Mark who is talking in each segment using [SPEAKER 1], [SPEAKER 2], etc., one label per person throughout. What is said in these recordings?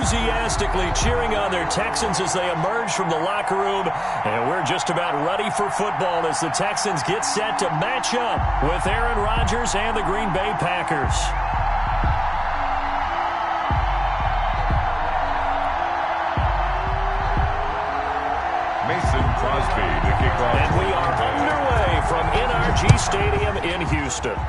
[SPEAKER 1] enthusiastically cheering on their Texans as they emerge from the locker room. And we're just about ready for football as the Texans get set to match up with Aaron Rodgers and the Green Bay Packers.
[SPEAKER 2] Mason Crosby to kick off.
[SPEAKER 1] And we are underway from NRG Stadium in Houston.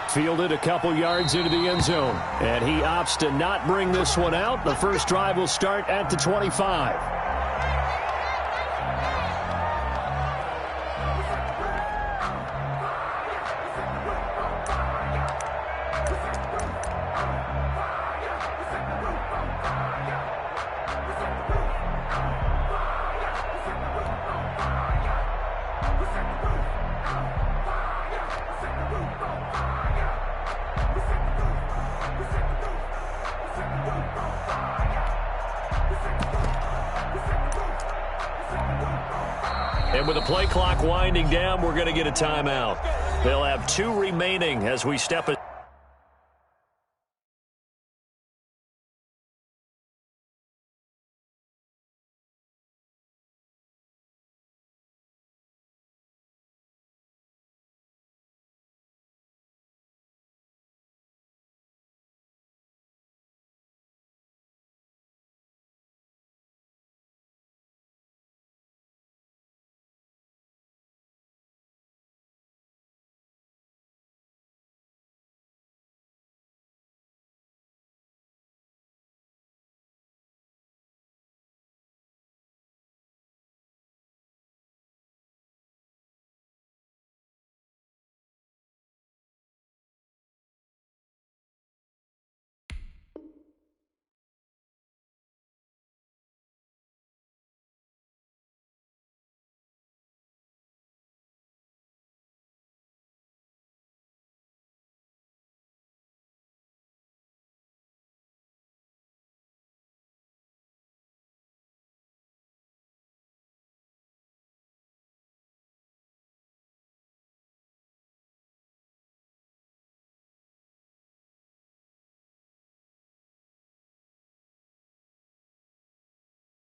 [SPEAKER 1] Fielded a couple yards into the end zone. And he opts to not bring this one out. The first drive will start at the 25. And with the play clock winding down, we're going to get a timeout. They'll have 2 remaining as we step aside.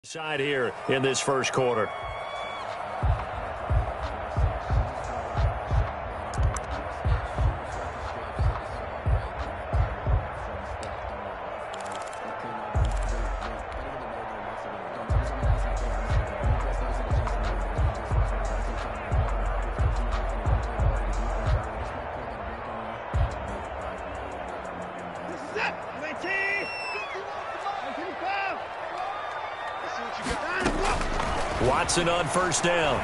[SPEAKER 1] Side here in this first quarter. Watson on first down.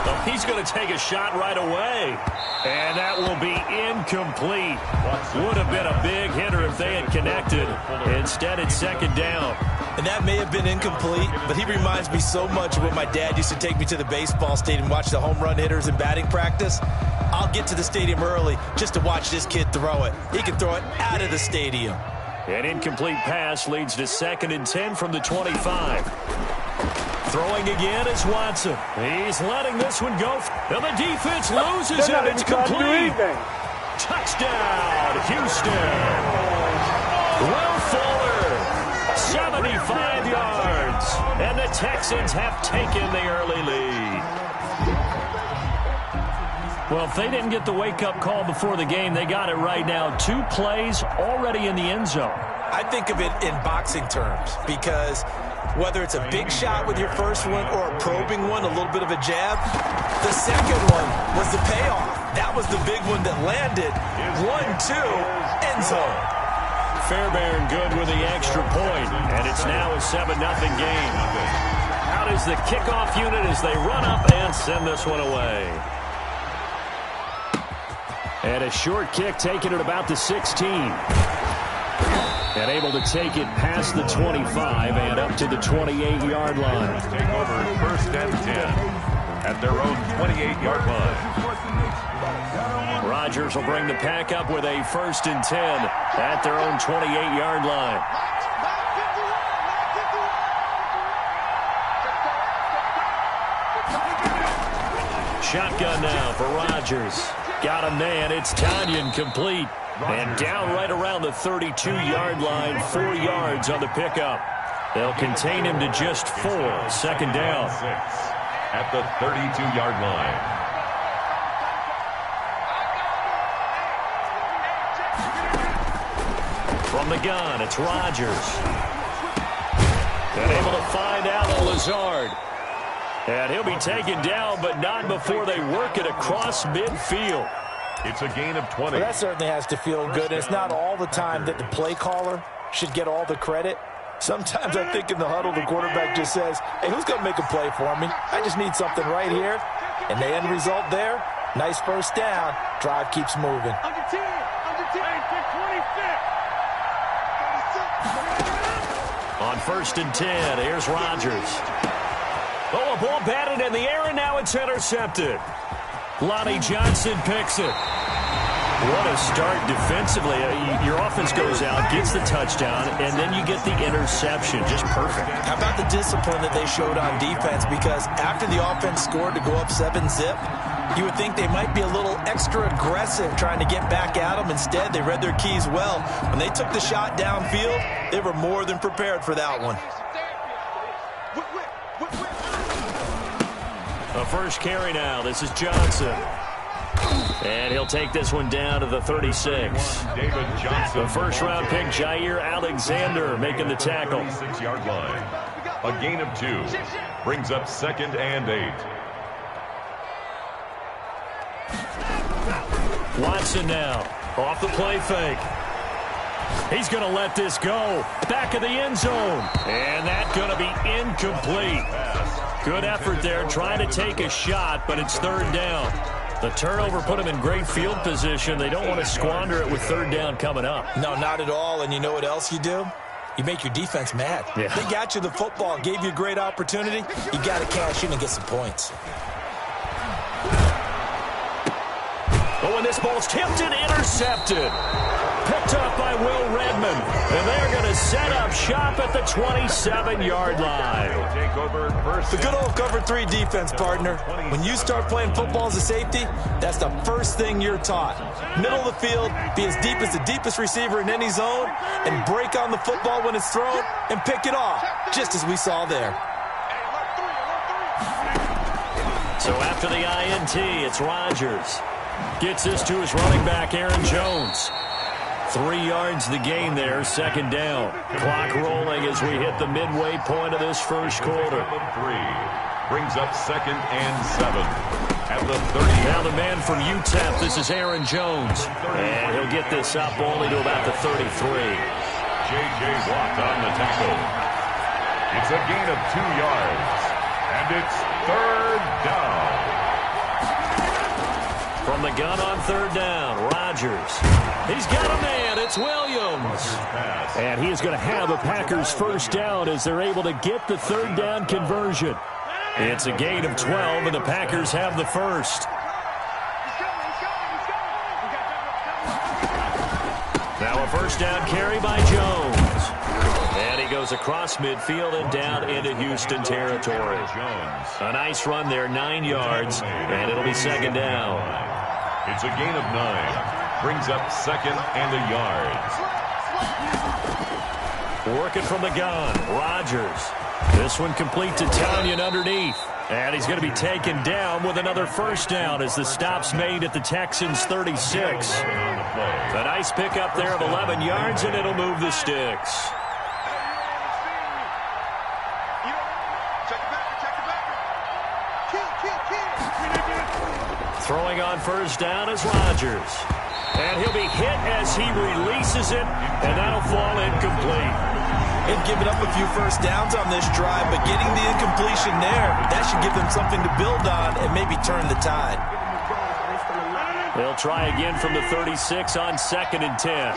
[SPEAKER 1] Oh, he's going to take a shot right away. And that will be incomplete. Would have been a big hitter if they had connected. Instead, it's second down.
[SPEAKER 3] And that may have been incomplete, but he reminds me so much of when my dad used to take me to the baseball stadium and watch the home run hitters in batting practice. I'll get to the stadium early just to watch this kid throw it. He can throw it out of the stadium.
[SPEAKER 1] An incomplete pass leads to 2nd and 10 from the 25. Throwing again is Watson. He's letting this one go. And the defense loses it. It's complete. Touchdown, Houston. Will Fuller, 75 yards. And the Texans have taken the early lead. Well, if they didn't get the wake-up call before the game, they got it right now. 2 plays already in the end zone.
[SPEAKER 3] I think of it in boxing terms because whether it's a big shot with your first one or a probing one, a little bit of a jab, the second one was the payoff. That was the big one that landed. 1-2, end zone.
[SPEAKER 1] Fairbairn good with the extra point, and it's now a 7-0 game. Out is the kickoff unit as they run up and send this one away. And a short kick taken at about the 16. And able to take it past the 25 and up to the 28-yard line.
[SPEAKER 2] Take over 1st and 10 at their own 28-yard line.
[SPEAKER 1] Rodgers will bring the pack up with a 1st and 10 at their own 28-yard line. Shotgun now for Rodgers. Got a man. It's Tanyan complete. And down right around the 32-yard line, 4 yards on the pickup. They'll contain him to just 4, second down.
[SPEAKER 2] At the 32-yard line.
[SPEAKER 1] From the gun, it's Rodgers. And able to find Alan Lazard. And he'll be taken down, but not before they work it across midfield.
[SPEAKER 2] It's a gain of 20.
[SPEAKER 3] Well, that certainly has to feel good. It's not all the time that the play caller should get all the credit. Sometimes I think in the huddle, the quarterback just says, hey, who's going to make a play for me? I just need something right here. And the end result there, nice first down. Drive keeps moving.
[SPEAKER 1] On 1st and 10, here's Rodgers. Oh, a ball batted in the air, and now it's intercepted. Lonnie Johnson picks it. What a start defensively. Your offense goes out, gets the touchdown, and then you get the interception. Just perfect.
[SPEAKER 3] How about the discipline that they showed on defense? Because after the offense scored to go up 7-zip, you would think they might be a little extra aggressive trying to get back at them. Instead, they read their keys well. When they took the shot downfield, they were more than prepared for that one.
[SPEAKER 1] The first carry now. This is Johnson. And he'll take this one down to the 36.
[SPEAKER 2] David Johnson.
[SPEAKER 1] The first-round pick, Jair Alexander, making the tackle.
[SPEAKER 2] 36-yard line. A gain of 2. Brings up 2nd and 8.
[SPEAKER 1] Watson now. Off the play fake. He's going to let this go. Back of the end zone. And that's going to be incomplete. Good effort there, trying to take a shot, but it's 3rd down. The turnover put them in great field position. They don't want to squander it with 3rd down coming up.
[SPEAKER 3] No, not at all. And you know what else you do? You make your defense mad.
[SPEAKER 1] Yeah.
[SPEAKER 3] They got you the football, gave you a great opportunity. You got to cash in and get some points.
[SPEAKER 1] Oh, and this ball's tipped and intercepted. Picked up by Will Redmond. And they're going to set up shop at the 27-yard line.
[SPEAKER 2] Take over first.
[SPEAKER 3] The good old cover 3 defense, partner. When you start playing football as a safety, that's the first thing you're taught. Middle of the field, be as deep as the deepest receiver in any zone, and break on the football when it's thrown and pick it off, just as we saw there.
[SPEAKER 1] So after the INT, it's Rodgers. Gets this to his running back, Aaron Jones. 3 yards the gain there, 2nd down. Clock rolling as we hit the midway point of this first quarter.
[SPEAKER 2] 3. Brings up 2nd and 7. At the 30.
[SPEAKER 1] Now the man from UTEP, this is Aaron Jones. And he'll get this up only to about the 33.
[SPEAKER 2] J.J. Watt on the tackle. It's a gain of 2 yards. And it's 3rd down.
[SPEAKER 1] From the gun on 3rd down, Rodgers. He's got a man. It's Williams. And he is going to have a Packers first down as they're able to get the 3rd down conversion. It's a gain of 12, and the Packers have the first. Now a first down carry by Jones. And he goes across midfield and down into Houston territory. A nice run there, 9 yards, and it'll be 2nd down.
[SPEAKER 2] It's a gain of 9. Brings up 2nd and a yard.
[SPEAKER 1] Working from the gun, Rodgers. This one complete to Tanyan underneath. And he's going to be taken down with another first down as the stop's made at the Texans' 36. A nice pickup there of 11 yards, and it'll move the sticks. Throwing on first down is Rodgers. And he'll be hit as he releases it, and that'll fall incomplete.
[SPEAKER 3] They've given up a few first downs on this drive, but getting the incompletion there, that should give them something to build on and maybe turn the tide.
[SPEAKER 1] They'll try again from the 36 on 2nd and 10.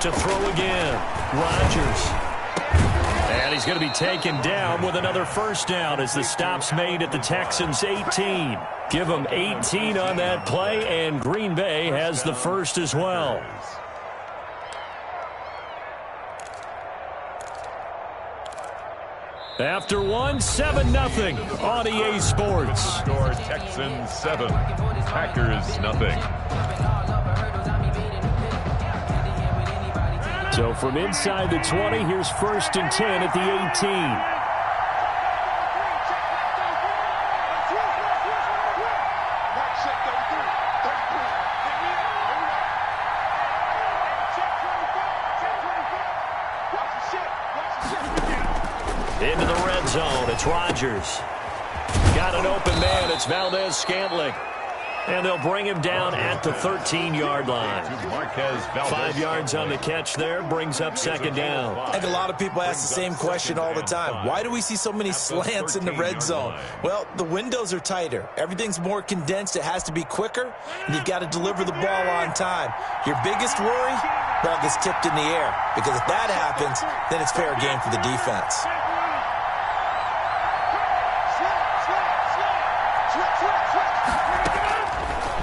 [SPEAKER 1] To throw again, Rodgers. And he's going to be taken down with another first down as the stop's made at the Texans' 18. Give them 18 on that play, and Green Bay has the first as well. After one, 7-0 on EA Sports.
[SPEAKER 2] Score Texans 7, Packers nothing.
[SPEAKER 1] So from inside the 20, here's 1st and 10 at the 18. Into the red zone, it's Rodgers. Got an open man, it's Valdez-Scantling. And they'll bring him down at the 13-yard line. 5 yards on the catch there, brings up 2nd down.
[SPEAKER 3] I think a lot of people ask the same question all the time. Why do we see so many slants in the red zone? Well, the windows are tighter. Everything's more condensed. It has to be quicker, and you've got to deliver the ball on time. Your biggest worry? Ball gets tipped in the air, because if that happens, then it's fair game for the defense.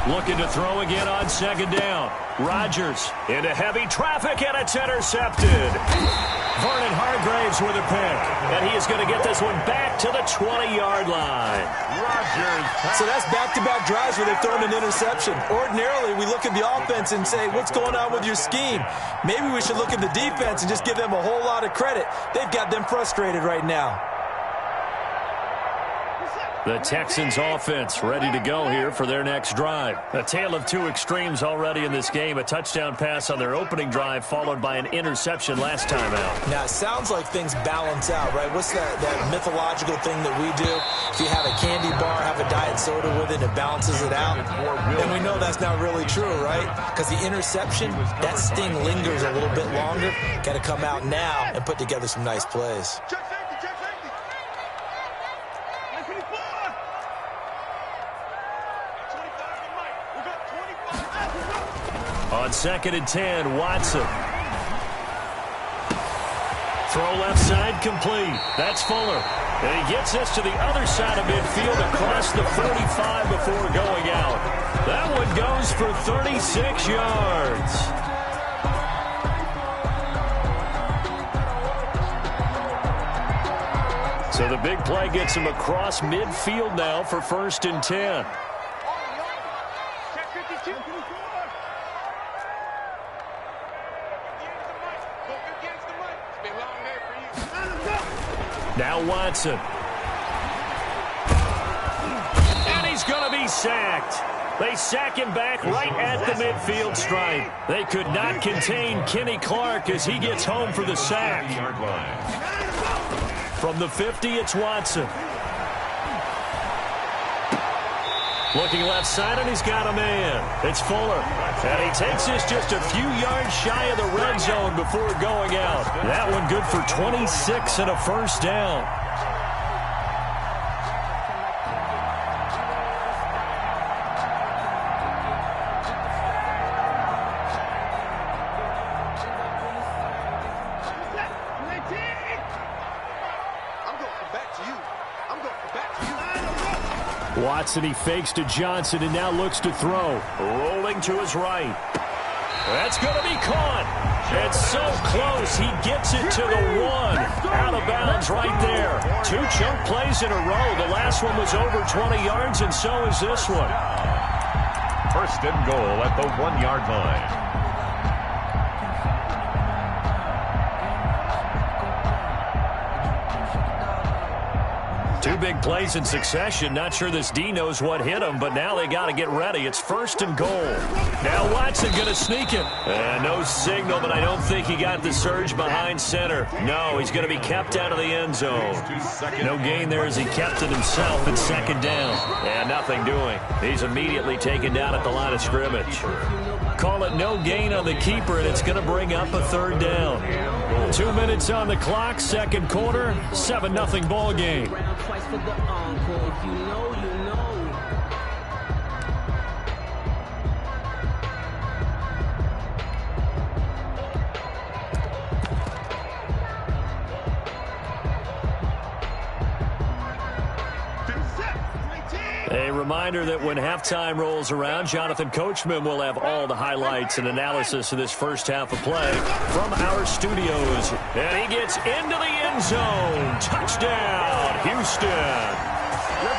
[SPEAKER 1] Looking to throw again on 2nd down. Rodgers into heavy traffic, and it's intercepted. Vernon Hargreaves with a pick, and he is going to get this one back to the 20-yard line.
[SPEAKER 2] Rodgers.
[SPEAKER 3] So that's back-to-back drives where they've thrown an interception. Ordinarily, we look at the offense and say, what's going on with your scheme? Maybe we should look at the defense and just give them a whole lot of credit. They've got them frustrated right now.
[SPEAKER 1] The Texans offense ready to go here for their next drive. A tale of two extremes already in this game. A touchdown pass on their opening drive followed by an interception last time out.
[SPEAKER 3] Now, it sounds like things balance out, right? What's that mythological thing that we do? If you have a candy bar, have a diet soda with it, it balances it out. And we know that's not really true, right? Because the interception, that sting lingers a little bit longer. Got to come out now and put together some nice plays.
[SPEAKER 1] On 2nd and 10, Watson. Throw left side complete. That's Fuller. And he gets us to the other side of midfield across the 45 before going out. That one goes for 36 yards. So the big play gets him across midfield now for 1st and 10. Now Watson. And he's going to be sacked. They sack him back right at the midfield stripe. They could not contain Kenny Clark as he gets home for the sack. From the 50, it's Watson. Looking left side, and he's got a man. It's Fuller. And he takes this just a few yards shy of the red zone before going out. That one good for 26 and a 1st down. Watson, he fakes to Johnson and now looks to throw. Rolling to his right. That's going to be caught. It's so close. He gets it to the 1. Out of bounds right there. 2 chunk plays in a row. The last one was over 20 yards, and so is this one.
[SPEAKER 2] 1st and goal at the 1-yard line.
[SPEAKER 1] Two big plays in succession. Not sure this D knows what hit him, but now they got to get ready. It's 1st and goal. Now Watson going to sneak it. No signal, but I don't think he got the surge behind center. No, he's going to be kept out of the end zone. No gain there as he kept it himself at 2nd down. And nothing doing. He's immediately taken down at the line of scrimmage. Call it no gain on the keeper, and it's going to bring up a 3rd down. 2 minutes on the clock, 2nd quarter, 7-0 ball game.
[SPEAKER 4] For the encore, if you know, you know.
[SPEAKER 1] A reminder that when halftime rolls around, Jonathan Coachman will have all the highlights and analysis of this first half of play from our studios. And he gets into the end zone. Touchdown, Houston.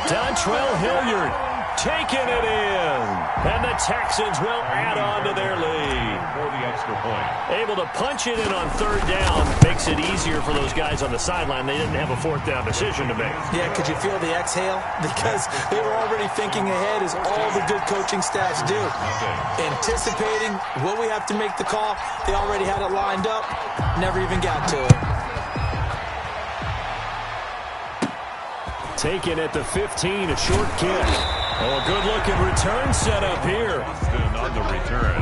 [SPEAKER 1] Dontrell Hilliard taking it in. And the Texans will add on to their lead.
[SPEAKER 2] For the extra point.
[SPEAKER 1] Able to punch it in on third down. Makes it easier for those guys on the sideline. They didn't have a fourth down decision to make.
[SPEAKER 3] Yeah, could you feel the exhale? Because they were already thinking ahead, as all the good coaching staffs do. Anticipating, will we have to make the call? They already had it lined up. Never even got to it.
[SPEAKER 1] Taken at the 15, a short kick. Oh, a good-looking return set up here.
[SPEAKER 2] Boston on the return.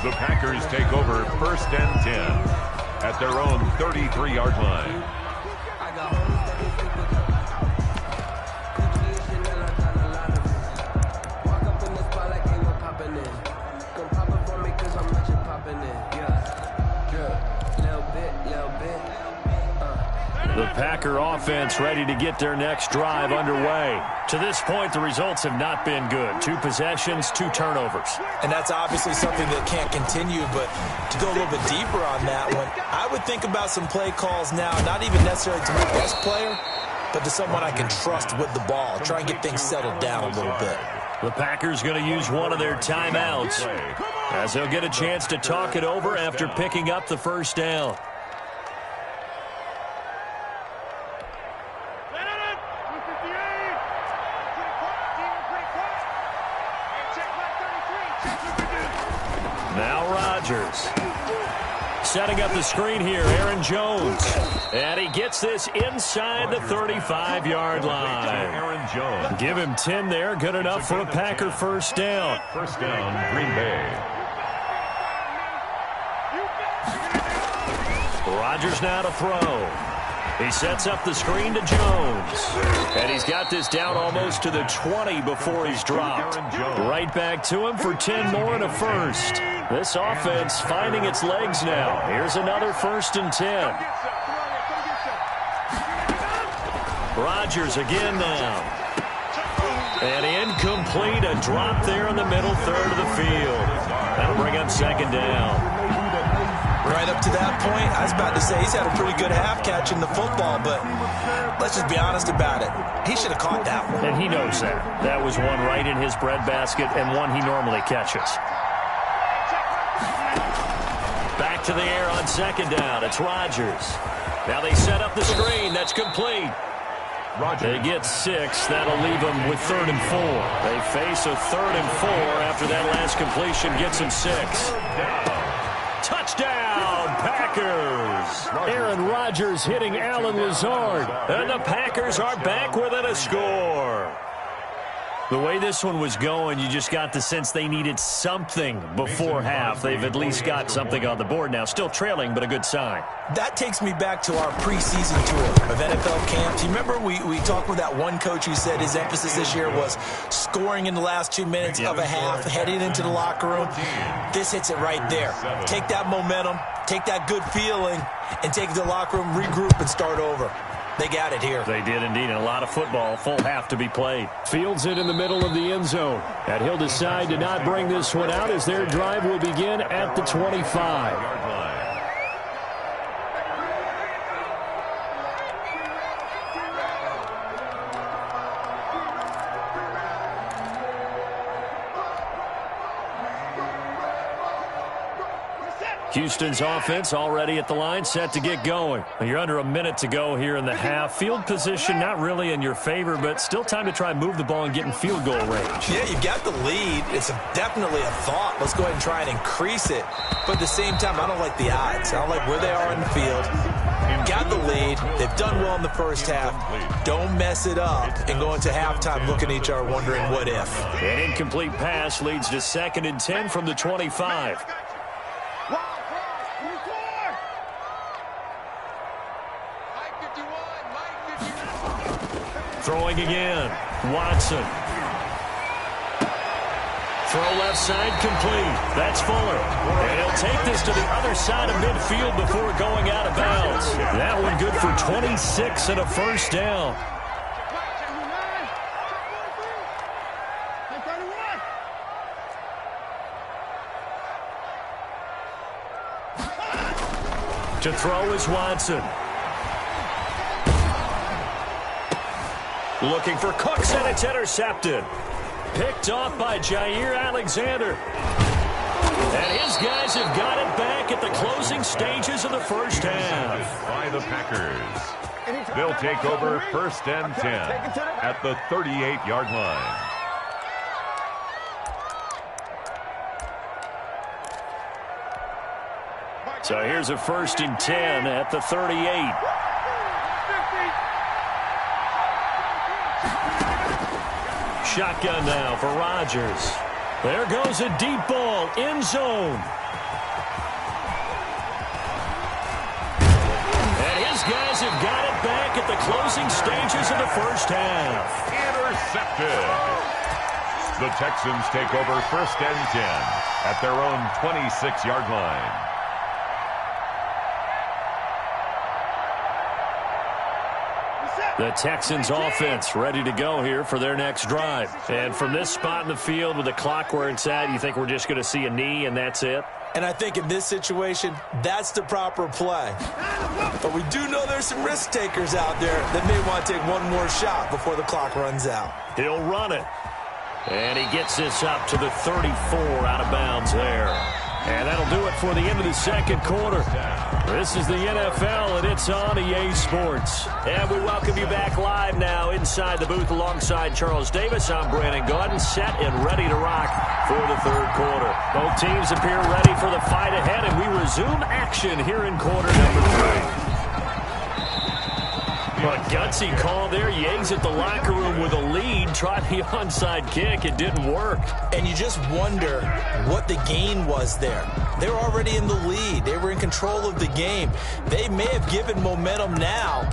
[SPEAKER 2] The Packers take over 1st and 10 at their own 33-yard line.
[SPEAKER 1] The Packer offense ready to get their next drive underway. To this point, the results have not been good. 2 possessions, 2 turnovers.
[SPEAKER 3] And that's obviously something that can't continue, but to go a little bit deeper on that one, I would think about some play calls now, not even necessarily to my best player, but to someone I can trust with the ball. Try and get things settled down a little bit.
[SPEAKER 1] The Packers going to use one of their timeouts, as they'll get a chance to talk it over after picking up the first down. Now Rodgers. Setting up the screen here, Aaron Jones. And he gets this inside the 35-yard line.
[SPEAKER 2] Aaron Jones.
[SPEAKER 1] Give him 10 there. Good enough for a Packer first down.
[SPEAKER 2] First down, Green Bay.
[SPEAKER 1] Rodgers now to throw. He sets up the screen to Jones. And he's got this down almost to the 20 before he's dropped. Right back to him for 10 more and a first. This offense finding its legs now. Here's another 1st and 10. Rodgers again now. And incomplete. A drop there in the middle third of the field. That'll bring up 2nd down.
[SPEAKER 3] Right up to that point, I was about to say he's had a pretty good half catching the football, but let's just be honest about it. He should have caught that one.
[SPEAKER 1] And he knows that. That was one right in his breadbasket and one he normally catches. Back to the air on 2nd down. It's Rodgers. Now they set up the screen. That's complete. They get 6. That'll leave them with 3rd and 4. They face a 3rd and 4 after that last completion gets them 6. Touchdown, Packers. Aaron Rodgers hitting Allen Lazard. And the Packers are back within a score. The way this one was going, you just got the sense they needed something before half. They've at least got something on the board now. Still trailing, but a good sign.
[SPEAKER 3] That takes me back to our preseason tour of NFL camps. You remember we talked with that one coach who said his emphasis this year was scoring in the last 2 minutes of a half, heading into the locker room. This hits it right there. Take that momentum, take that good feeling, and take it to the locker room, regroup, and start over. They got it here.
[SPEAKER 1] They did indeed, and a lot of football, full half to be played. Fields it in the middle of the end zone. And he'll decide to not bring this one out as their drive will begin at the 25. Houston's offense already at the line, set to get going. You're under a minute to go here in the half. Field position not really in your favor, but still time to try and move the ball and get in field goal range.
[SPEAKER 3] Yeah, you've got the lead. It's definitely a thought. Let's go ahead and try and increase it. But at the same time, I don't like the odds. I don't like where they are in the field. Got the lead. They've done well in the first half. Don't mess it up and go into halftime looking at each other wondering what if.
[SPEAKER 1] An incomplete pass leads to 2nd and 10 from the 25. Throwing again. Watson. Throw left side complete. That's Fuller. And he'll take this to the other side of midfield before going out of bounds. That one good for 26 and a first down. To throw is Watson. Looking for Cooks, and it's intercepted. Picked off by Jair Alexander. And his guys have got it back at the closing stages of the first half.
[SPEAKER 2] By the Packers. They'll take over 1st and 10 at the 38-yard line.
[SPEAKER 1] So here's a 1st and 10 at the 38. Shotgun now for Rodgers. There goes a deep ball, end zone. And his guys have got it back at the closing stages of the first half.
[SPEAKER 2] Intercepted. The Texans take over 1st and 10 at their own 26-yard line.
[SPEAKER 1] The Texans offense ready to go here for their next drive. And from this spot in the field with the clock where it's at, you think we're just going to see a knee and that's it?
[SPEAKER 3] And I think in this situation, that's the proper play. But we do know there's some risk takers out there that may want to take one more shot before the clock runs out.
[SPEAKER 1] He'll run it. And he gets this up to the 34 out of bounds there. And that'll do it for the end of the second quarter. This is the NFL, and it's on EA Sports. And we welcome you back live now inside the booth alongside Charles Davis. I'm Brandon Gaudin, set and ready to rock for the third quarter. Both teams appear ready for the fight ahead, and we resume action here in quarter number 3. A gutsy call there. You exit the locker room with a lead. Tried the onside kick. It didn't work.
[SPEAKER 3] And you just wonder what the gain was there. They were already in the lead. They were in control of the game. They may have given momentum now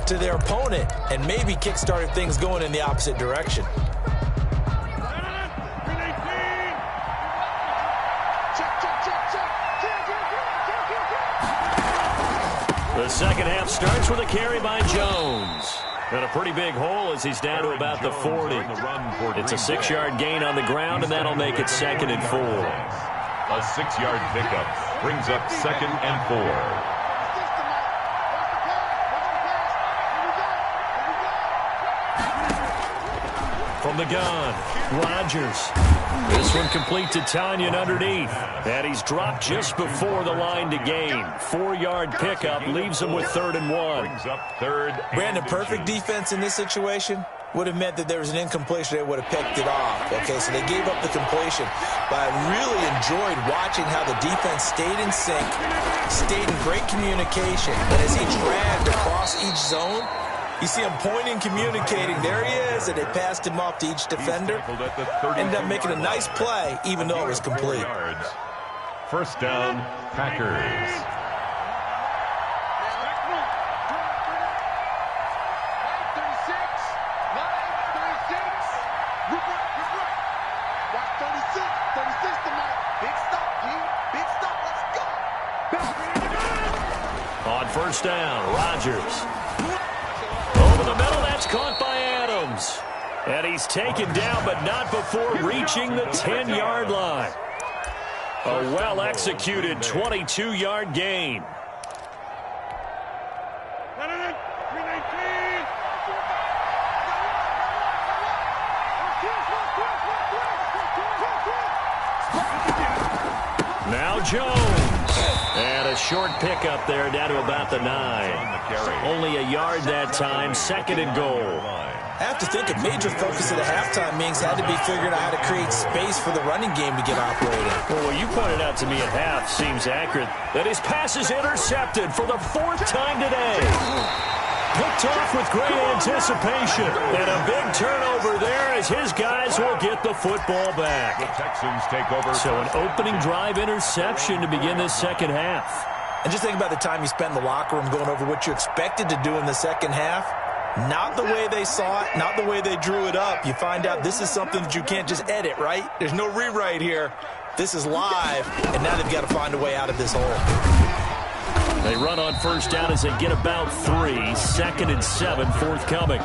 [SPEAKER 3] to their opponent and maybe kick-started things going in the opposite direction.
[SPEAKER 1] The second half starts with a carry by Jones. Got a pretty big hole as he's down to about the 40. It's a 6-yard gain on the ground, and that'll make it 2nd and 4.
[SPEAKER 2] A 6-yard pickup brings up 2nd and 4.
[SPEAKER 1] From the gun, Rodgers. This one complete to Tanyan underneath. And he's dropped just before the line to gain. 4-yard pickup leaves him with 3rd and 1.
[SPEAKER 2] Brings up 3rd.
[SPEAKER 3] Brandon, perfect defense in this situation would have meant that there was an incompletion. They would have picked it off. Okay, so they gave up the completion. But I really enjoyed watching how the defense stayed in sync, stayed in great communication. And as he dragged across each zone, you see him pointing, communicating. There he is, and they passed him off to each defender. Ended up making a nice play, even though it was complete.
[SPEAKER 2] 1st down, Packers.
[SPEAKER 1] On 1st down, Rodgers. Over the middle, that's caught by Adams. And he's taken down, but not before reaching the 10-yard line. A well-executed 22-yard gain. Now Jones. And a short pickup there down to about the 9. Only a yard that time, 2nd and goal.
[SPEAKER 3] I have to think a major focus of the halftime meetings had to be figuring out how to create space for the running game to get operating.
[SPEAKER 1] Well, what you pointed out to me at half seems accurate. That his pass is intercepted for the 4th time today. Picked off with great anticipation. And a big turnover there as his guys will get the football back.
[SPEAKER 2] The Texans take over.
[SPEAKER 1] So an opening drive interception to begin this second half.
[SPEAKER 3] And just think about the time you spent in the locker room going over what you expected to do in the second half. Not the way they saw it, not the way they drew it up. You find out this is something that you can't just edit, right? There's no rewrite here. This is live, and now they've got to find a way out of this hole.
[SPEAKER 1] They run on 1st down as they get about 3. 2nd and 7 forthcoming.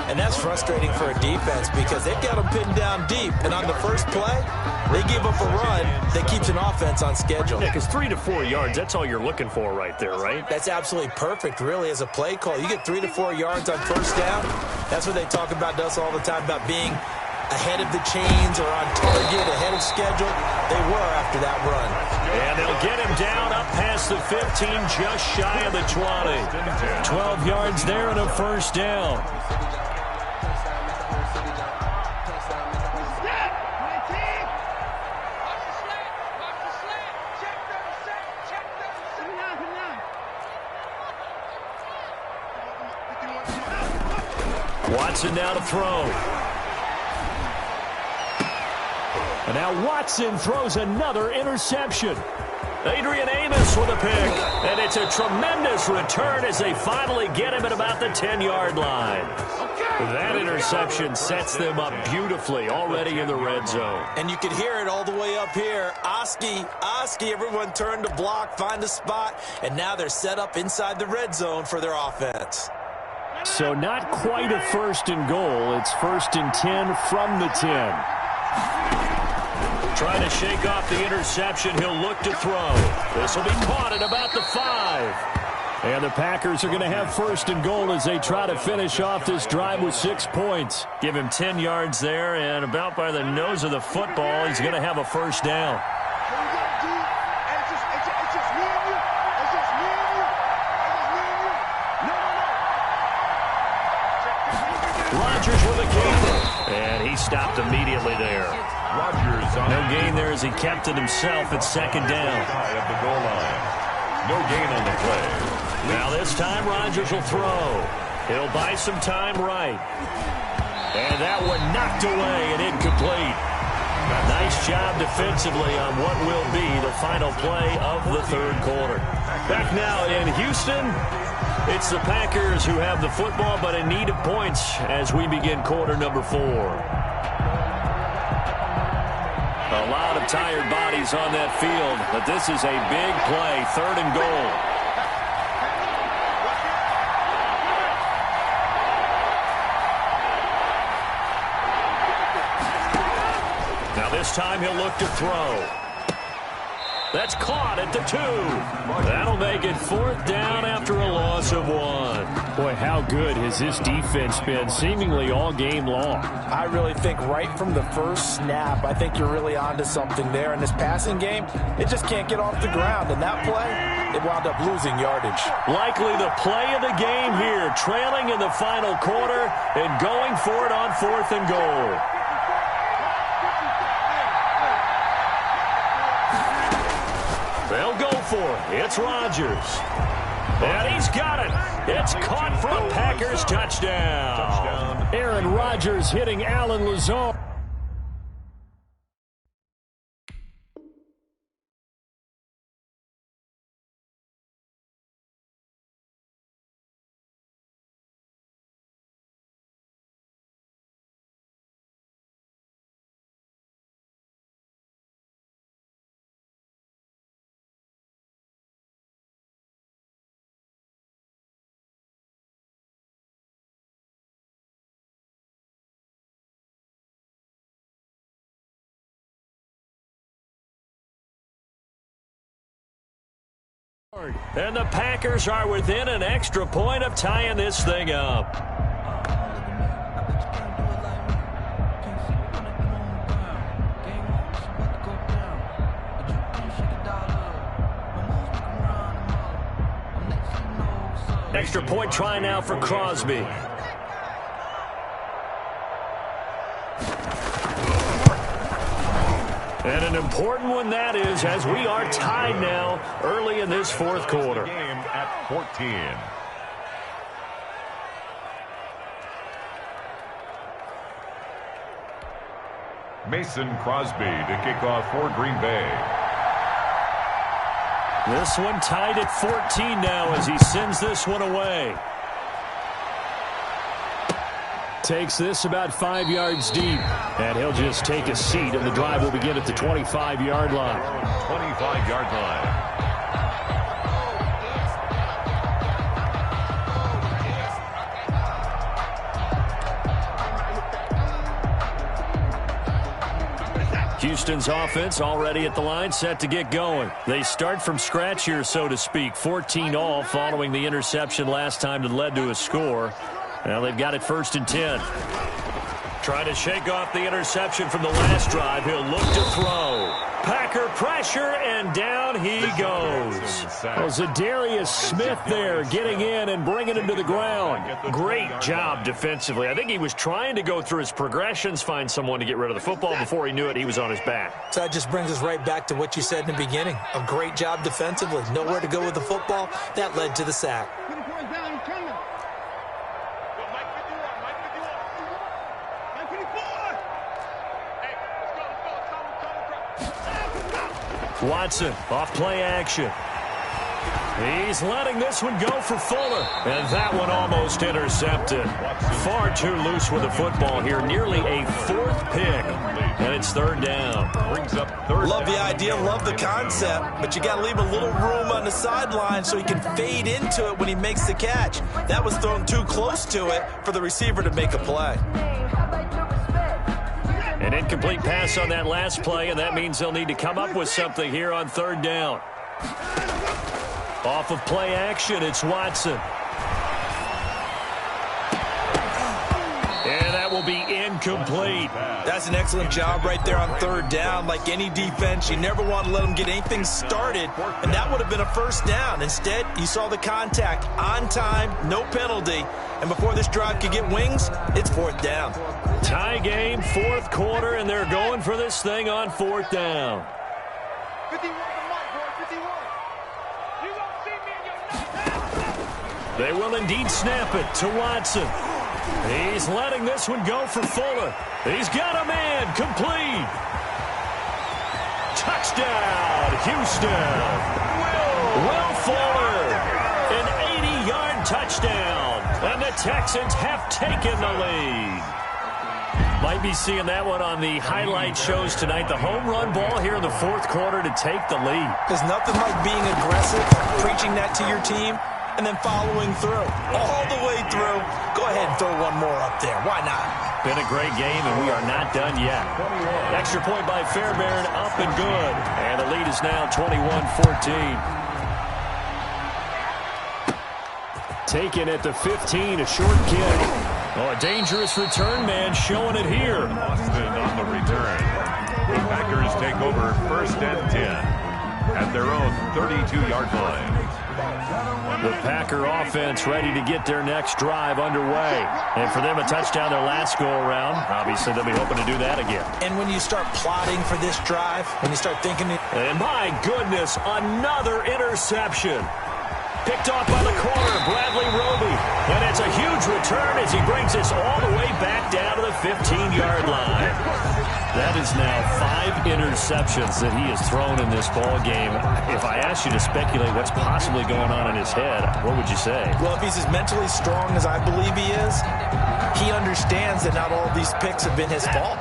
[SPEAKER 3] And that's frustrating for a defense because they've got them pinned down deep. And on the first play, they give up a run that keeps an offense on schedule.
[SPEAKER 1] Yeah, because 3 to 4 yards, that's all you're looking for right there, right?
[SPEAKER 3] That's absolutely perfect, really, as a play call. You get 3 to 4 yards on first down. That's what they talk about us all the time, about being ahead of the chains or on target, ahead of schedule. They were after that run.
[SPEAKER 1] And they'll get him down up past the 15, just shy of the 20. 12 yards there and a first down. Watson now to throw. And now Watson throws another interception. Adrian Amos with a pick. And it's a tremendous return as they finally get him at about the 10-yard line. That interception sets them up beautifully already in the red zone.
[SPEAKER 3] And you can hear it all the way up here. Oski, everyone turned to block, find a spot, and now they're set up inside the red zone for their offense.
[SPEAKER 1] So not quite a first and goal. It's first and 10 from the 10. Trying to shake off the interception. He'll look to throw. This will be caught at about the 5. And the Packers are going to have first and goal as they try to finish off this drive with 6 points. Give him 10 yards there, and about by the nose of the football, he's going to have a first down. Rodgers with a keeper. And he stopped immediately there.
[SPEAKER 2] Rodgers on
[SPEAKER 1] no gain there as he kept it himself at second down.
[SPEAKER 2] At the goal line. No gain on the play.
[SPEAKER 1] Now this time Rodgers will throw. He'll buy some time right. And that one knocked away and incomplete. Nice job defensively on what will be the final play of the third quarter. Back now in Houston, it's the Packers who have the football but in need of points as we begin quarter number 4. A lot of tired bodies on that field, but this is a big play, third and goal. Now this time he'll look to throw. That's caught at the 2. That'll make it fourth down after a loss of 1. Boy, how good has this defense been seemingly all game long?
[SPEAKER 3] I really think right from the first snap, I think you're really onto something there. In this passing game, it just can't get off the ground. And that play, it wound up losing yardage.
[SPEAKER 1] Likely the play of the game here, trailing in the final quarter and going for it on fourth and goal. They'll go for it. It's Rodgers. And he's got it. It's caught for a Packers touchdown. Aaron Rodgers hitting Alan Lazard. And the Packers are within an extra point of tying this thing up. Extra point try now for Crosby. And an important one that is, as we are tied now early in this fourth quarter.
[SPEAKER 2] Game at 14. Mason Crosby to kick off for Green Bay.
[SPEAKER 1] This one tied at 14 now as he sends this one away. Takes this about 5 yards deep, and he'll just take a seat, and the drive will begin at the 25-yard line.
[SPEAKER 2] 25-yard line.
[SPEAKER 1] Houston's offense already at the line, set to get going. They start from scratch here, so to speak. 14-all following the interception last time that led to a score. Now they've got it 1st and 10. Trying to shake off the interception from the last drive. He'll look to throw. Packer pressure, and down he goes. Well, Zadarius Smith there getting in and bringing him to the ground. Great job defensively. I think he was trying to go through his progressions, find someone to get rid of the football. Before he knew it, he was on his back.
[SPEAKER 3] So that just brings us right back to what you said in the beginning. A great job defensively. Nowhere to go with the football. That led to the sack.
[SPEAKER 1] Watson off play action. He's letting this one go for Fuller. And that one almost intercepted. Far too loose with the football here. Nearly a 4th pick. And it's 3rd down.
[SPEAKER 3] Love the idea, love the concept, but you got to leave a little room on the sideline so he can fade into it when he makes the catch. That was thrown too close to it for the receiver to make a play.
[SPEAKER 1] An incomplete pass on that last play, and that means they'll need to come up with something here on 3rd down. Off of play action, it's Watson. And that will be incomplete.
[SPEAKER 3] That's an excellent job right there on 3rd down. Like any defense, you never want to let them get anything started, and that would have been a 1st down. Instead, you saw the contact on time, no penalty, and before this drive could get wings, it's 4th down.
[SPEAKER 1] Tie game, 4th quarter, and they're going for this thing on 4th down.
[SPEAKER 5] 51 to Mike, boy, 51. You don't see me in your...
[SPEAKER 1] They will indeed snap it to Watson. He's letting this one go for Fuller. He's got a man, complete. Touchdown, Houston. Will Fuller, an 80-yard touchdown, and the Texans have taken the lead. Might be seeing that one on the highlight shows tonight. The home run ball here in the 4th quarter to take the lead.
[SPEAKER 3] There's nothing like being aggressive, preaching that to your team, and then following through. All the way through. Go ahead and throw one more up there. Why not?
[SPEAKER 1] Been a great game, and we are not done yet. Extra point by Fairbairn, up and good. And the lead is now 21-14. Taken at the 15, a short kick. Oh, a dangerous return man showing it here.
[SPEAKER 2] Boston on the return. The Packers take over 1st and 10 at their own 32-yard line.
[SPEAKER 1] The Packer offense ready to get their next drive underway. And for them, a touchdown their last go-around. Obviously, they'll be hoping to do that again.
[SPEAKER 3] And when you start plotting for this drive, when you start thinking...
[SPEAKER 1] And my goodness, another interception. Picked off by the corner, Bradley Roby. And it's a huge return as he brings us all the way back down to the 15-yard line. That is now 5 interceptions that he has thrown in this ball game. If I asked you to speculate what's possibly going on in his head, what would you say?
[SPEAKER 3] Well, if he's as mentally strong as I believe he is, he understands that not all of these picks have been his fault.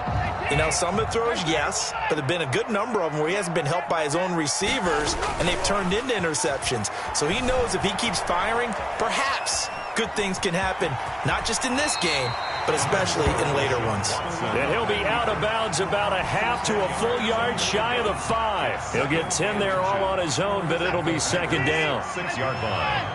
[SPEAKER 3] You know, some of the throws, yes, but there have been a good number of them where he hasn't been helped by his own receivers, and they've turned into interceptions. So he knows if he keeps firing, perhaps good things can happen, not just in this game, but especially in later ones.
[SPEAKER 1] And he'll be out of bounds about a half to a full yard shy of the 5. He'll get 10 there all on his own, but it'll be 2nd down.
[SPEAKER 2] 6-yard line.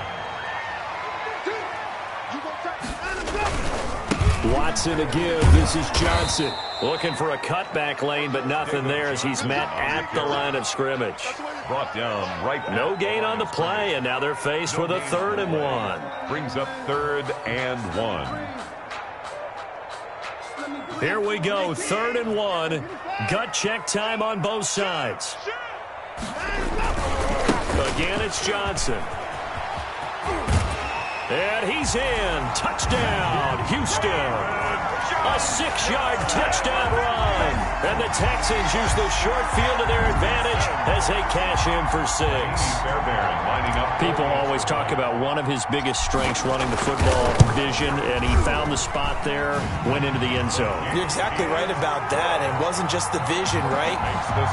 [SPEAKER 1] Watson to give. This is Johnson. Looking for a cutback lane, but nothing there as he's met at the line of scrimmage.
[SPEAKER 2] Brought down right.
[SPEAKER 1] No gain on the play, and now they're faced with a 3rd and 1.
[SPEAKER 2] Brings up 3rd and 1.
[SPEAKER 1] Here we go, 3rd and 1. Gut check time on both sides. Again, it's Johnson. And he's in. Touchdown, Houston. A 6-yard touchdown run. And the Texans use the short field to their advantage as they cash in for 6.
[SPEAKER 2] Fairbairn lining up.
[SPEAKER 1] People always talk about one of his biggest strengths running the football, vision, and he found the spot there, went into the end zone.
[SPEAKER 3] You're exactly right about that. It wasn't just the vision, right?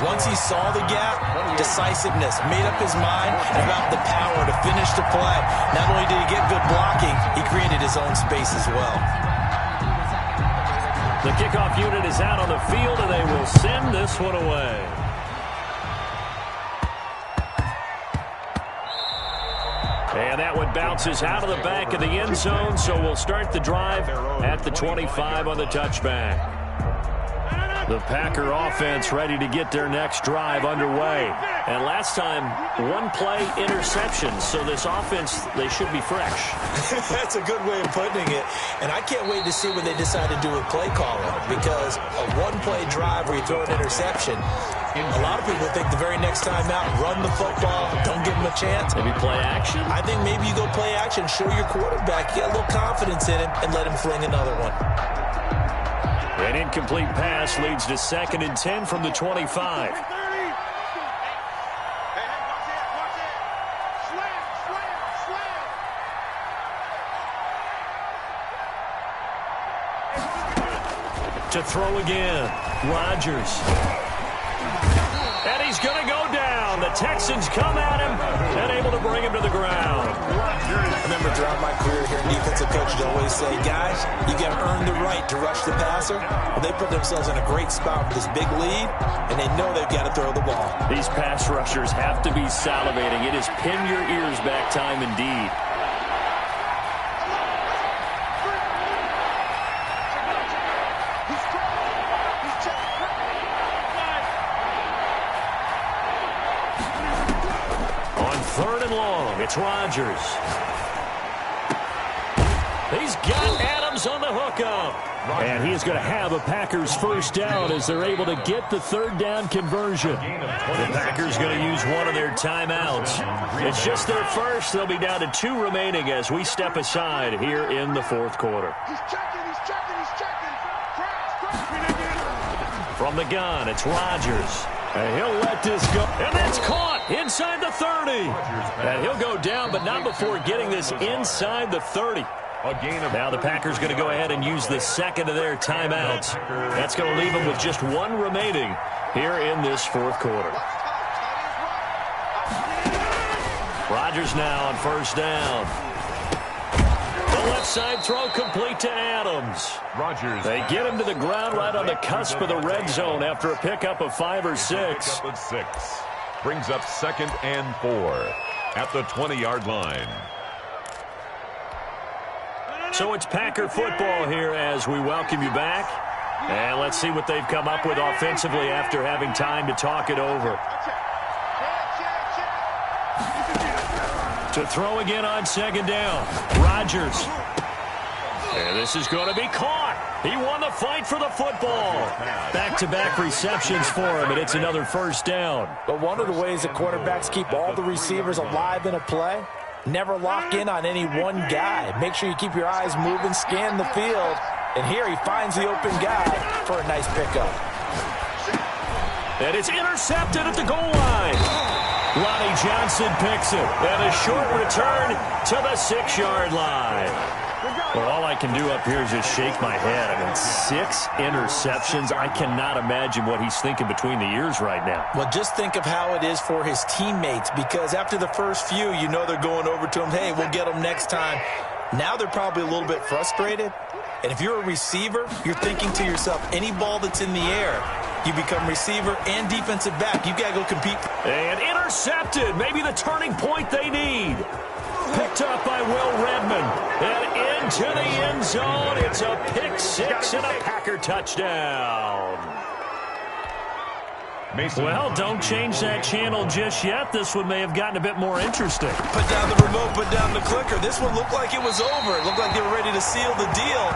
[SPEAKER 3] Once he saw the gap, decisiveness, made up his mind about the power to finish the play. Not only did he get good blocking, he created his own space as well.
[SPEAKER 1] The kickoff unit is out on the field, and they will send this one away. And that one bounces out of the back of the end zone, so we'll start the drive at the 25 on the touchback. The Packer offense ready to get their next drive underway. And last time, one-play interception, so this offense, they should be fresh.
[SPEAKER 3] That's a good way of putting it. And I can't wait to see what they decide to do with play calling, because a one-play drive where you throw an interception, a lot of people think the very next time out, run the football, don't give them a chance.
[SPEAKER 1] Maybe play action?
[SPEAKER 3] I think maybe you go play action, show your quarterback, get a little confidence in him, and let him fling another one.
[SPEAKER 1] An incomplete pass leads to 2nd and 10 from the 25. To throw again, Rodgers. And he's going to go down. The Texans come at him and able to bring him to the ground.
[SPEAKER 3] I remember throughout my career here in defensive coaches always say, guys, you got to earn the right to rush the passer. Well, they put themselves in a great spot with this big lead, and they know they've got to throw the ball.
[SPEAKER 1] These pass rushers have to be salivating. It is pin your ears back time indeed. It's Rodgers. He's got Adams on the hookup. And he is going to have a Packers first down as they're able to get the 3rd down conversion. The Packers going to use one of their timeouts. It's just their first. They'll be down to 2 remaining as we step aside here in the 4th quarter. From the gun, it's Rodgers. And he'll let this go. And that's caught inside the 30. And he'll go down, but not before getting this inside the 30. Now the Packers going to go ahead and use the 2nd of their timeouts. That's going to leave them with just 1 remaining here in this 4th quarter. Rodgers now on 1st down. The left side throw complete to Adams.
[SPEAKER 2] Rodgers.
[SPEAKER 1] They get him to the ground right on the cusp of the red zone after a pickup of 5 or 6.
[SPEAKER 2] Brings up 2nd and 4 at the 20-yard line.
[SPEAKER 1] So it's Packer football here as we welcome you back. And let's see what they've come up with offensively after having time to talk it over. To throw again on 2nd down. Rodgers. And this is going to be caught. He won the fight for the football. Back-to-back receptions for him, and it's another 1st down.
[SPEAKER 3] But one of the ways that quarterbacks keep all the receivers alive in a play, never lock in on any one guy. Make sure you keep your eyes moving, scan the field. And here he finds the open guy for a nice pickup.
[SPEAKER 1] And it's intercepted at the goal line. Lonnie Johnson picks it. And a short return to the 6-yard line. Well, all I can do up here is just shake my head. I mean, 6 interceptions. I cannot imagine what he's thinking between the ears right now.
[SPEAKER 3] Well, just think of how it is for his teammates, because after the first few, you know they're going over to him, hey, we'll get them next time. Now they're probably a little bit frustrated. And if you're a receiver, you're thinking to yourself, any ball that's in the air, you become receiver and defensive back. You've got to go compete.
[SPEAKER 1] And intercepted. Maybe the turning point they need. Picked up by Will Redmond. And into the end zone. It's a pick 6 and a Packer touchdown. Well, don't change that channel just yet. This one may have gotten a bit more interesting.
[SPEAKER 3] Put down the remote, put down the clicker. This one looked like it was over. It looked like they were ready to seal the deal.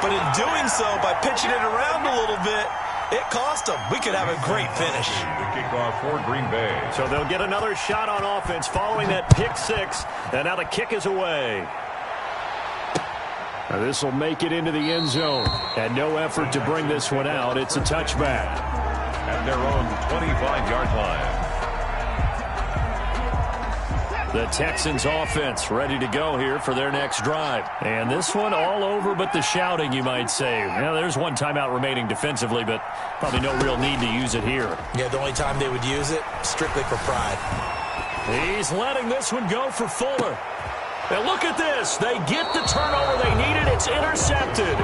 [SPEAKER 3] But in doing so, by pitching it around a little bit, it cost them. We could have a great finish.
[SPEAKER 2] The kickoff for Green Bay.
[SPEAKER 1] So they'll get another shot on offense following that pick 6. And now the kick is away. Now this will make it into the end zone. And no effort to bring this one out. It's a touchback.
[SPEAKER 2] At their own 25-yard line.
[SPEAKER 1] The Texans offense ready to go here for their next drive. And this one all over but the shouting, you might say. Now, there's one timeout remaining defensively, but probably no real need to use it here.
[SPEAKER 3] Yeah, the only time they would use it, strictly for pride.
[SPEAKER 1] He's letting this one go for Fuller. And look at this. They get the turnover they needed. It's intercepted.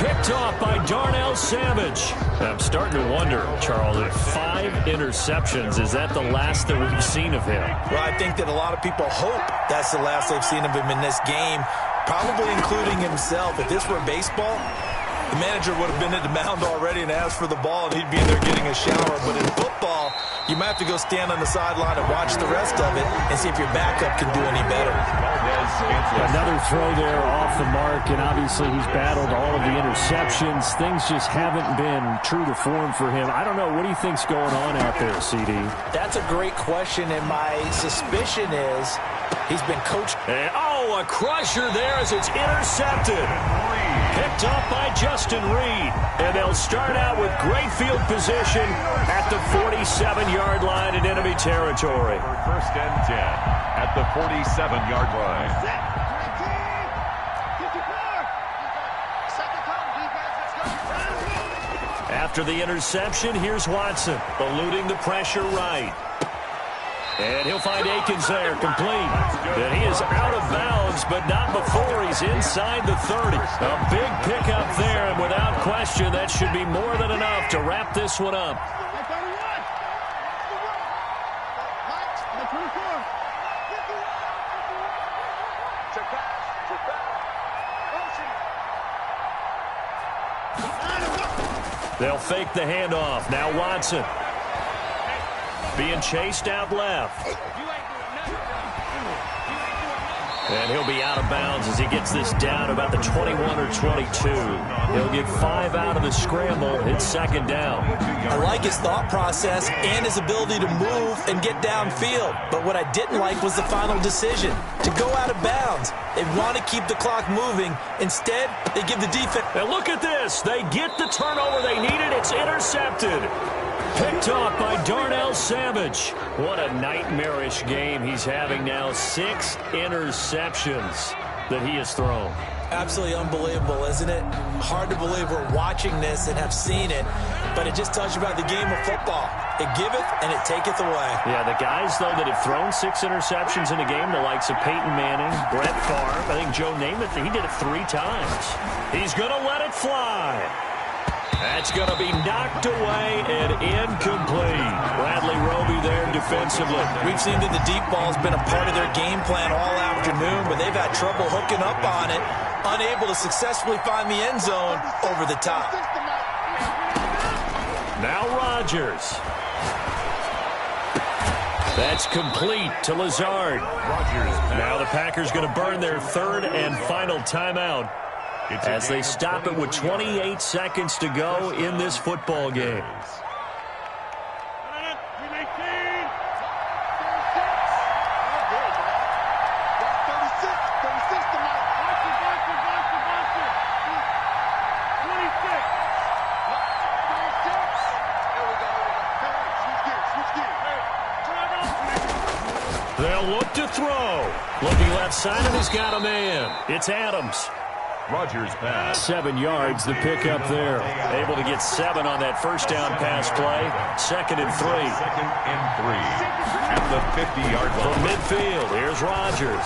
[SPEAKER 1] Picked off by Darnell Savage. I'm starting to wonder, Charles, if 5 interceptions, is that the last that we've seen of him?
[SPEAKER 3] Well, I think that a lot of people hope that's the last they've seen of him in this game, probably including himself. If this were baseball, the manager would have been at the mound already and asked for the ball, and he'd be in there getting a shower. But in football, you might have to go stand on the sideline and watch the rest of it and see if your backup can do any better.
[SPEAKER 1] Another throw there off the mark, and obviously he's battled all of the interceptions. Things just haven't been true to form for him. I don't know. What do you think's going on out there, CD?
[SPEAKER 3] That's a great question, and my suspicion is he's been coached.
[SPEAKER 1] And, a crusher there as it's intercepted. Picked up by Justin Reed. And they'll start out with great field position at the 47-yard line in enemy territory.
[SPEAKER 2] First and 10 at the 47-yard line.
[SPEAKER 1] After the interception, here's Watson, eluding the pressure right. And he'll find Akins there, complete. And he is out of bounds, but not before he's inside the 30. A big pickup there, and without question, that should be more than enough to wrap this one up. They'll fake the handoff. Now Watson. Being chased out left. And he'll be out of bounds as he gets this down about the 21 or 22. He'll get 5 out of the scramble. It's second down.
[SPEAKER 3] I like his thought process and his ability to move and get downfield. But what I didn't like was the final decision, to go out of bounds. They want to keep the clock moving. Instead, they give the defense.
[SPEAKER 1] And look at this. They get the turnover they needed. It's intercepted. Picked off by Darnell Savage. What a nightmarish game he's having now. 6 interceptions that he has thrown.
[SPEAKER 3] Absolutely unbelievable, isn't it? Hard to believe we're watching this and have seen it, but it just tells you about the game of football. It giveth and it taketh away.
[SPEAKER 1] Yeah, the guys, though, that have thrown 6 interceptions in a game, the likes of Peyton Manning, Brett Favre, I think Joe Namath, he did it 3 times. He's going to let it fly. That's going to be knocked away and incomplete. Bradley Roby there defensively.
[SPEAKER 3] We've seen that the deep ball's been a part of their game plan all afternoon, but they've had trouble hooking up on it, unable to successfully find the end zone over the top.
[SPEAKER 1] Now Rodgers. That's complete to Lazard. Now the Packers going to burn their 3rd and final timeout as they stop it with 28 seconds to go in this football game. They'll look to throw. Looking left side, and he's got a man. It's Adams.
[SPEAKER 2] Rodgers pass.
[SPEAKER 1] 7 yards, the pickup there. Able to get 7 on that first down pass play. 2nd and 3.
[SPEAKER 2] 2nd and 3 at the 50-yard line.
[SPEAKER 1] From midfield, here's Rodgers.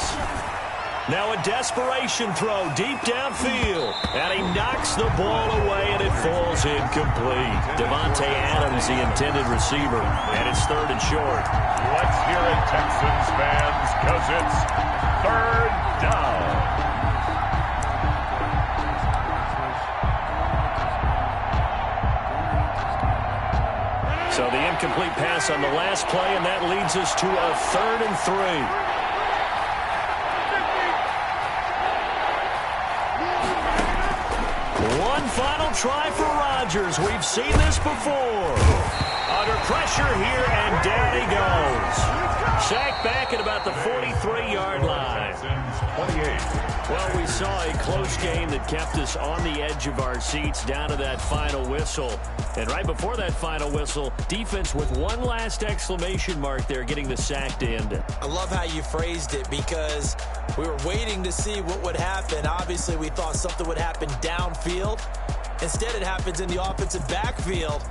[SPEAKER 1] Now a desperation throw deep downfield. And he knocks the ball away, and it falls incomplete. Devontae Adams, the intended receiver. And it's 3rd and short.
[SPEAKER 2] Let's hear it, Texans fans, because it's 3rd down.
[SPEAKER 1] So the incomplete pass on the last play, and that leads us to a 3rd and 3. One final try for Rodgers. We've seen this before. Under pressure here, and down he goes. Sacked back at about the 43-yard line.
[SPEAKER 2] 28.
[SPEAKER 1] Well, we saw a close game that kept us on the edge of our seats down to that final whistle. And right before that final whistle, defense with one last exclamation mark there, getting the sack to end it.
[SPEAKER 3] I love how you phrased it, because we were waiting to see what would happen. Obviously, we thought something would happen downfield. Instead, it happens in the offensive backfield.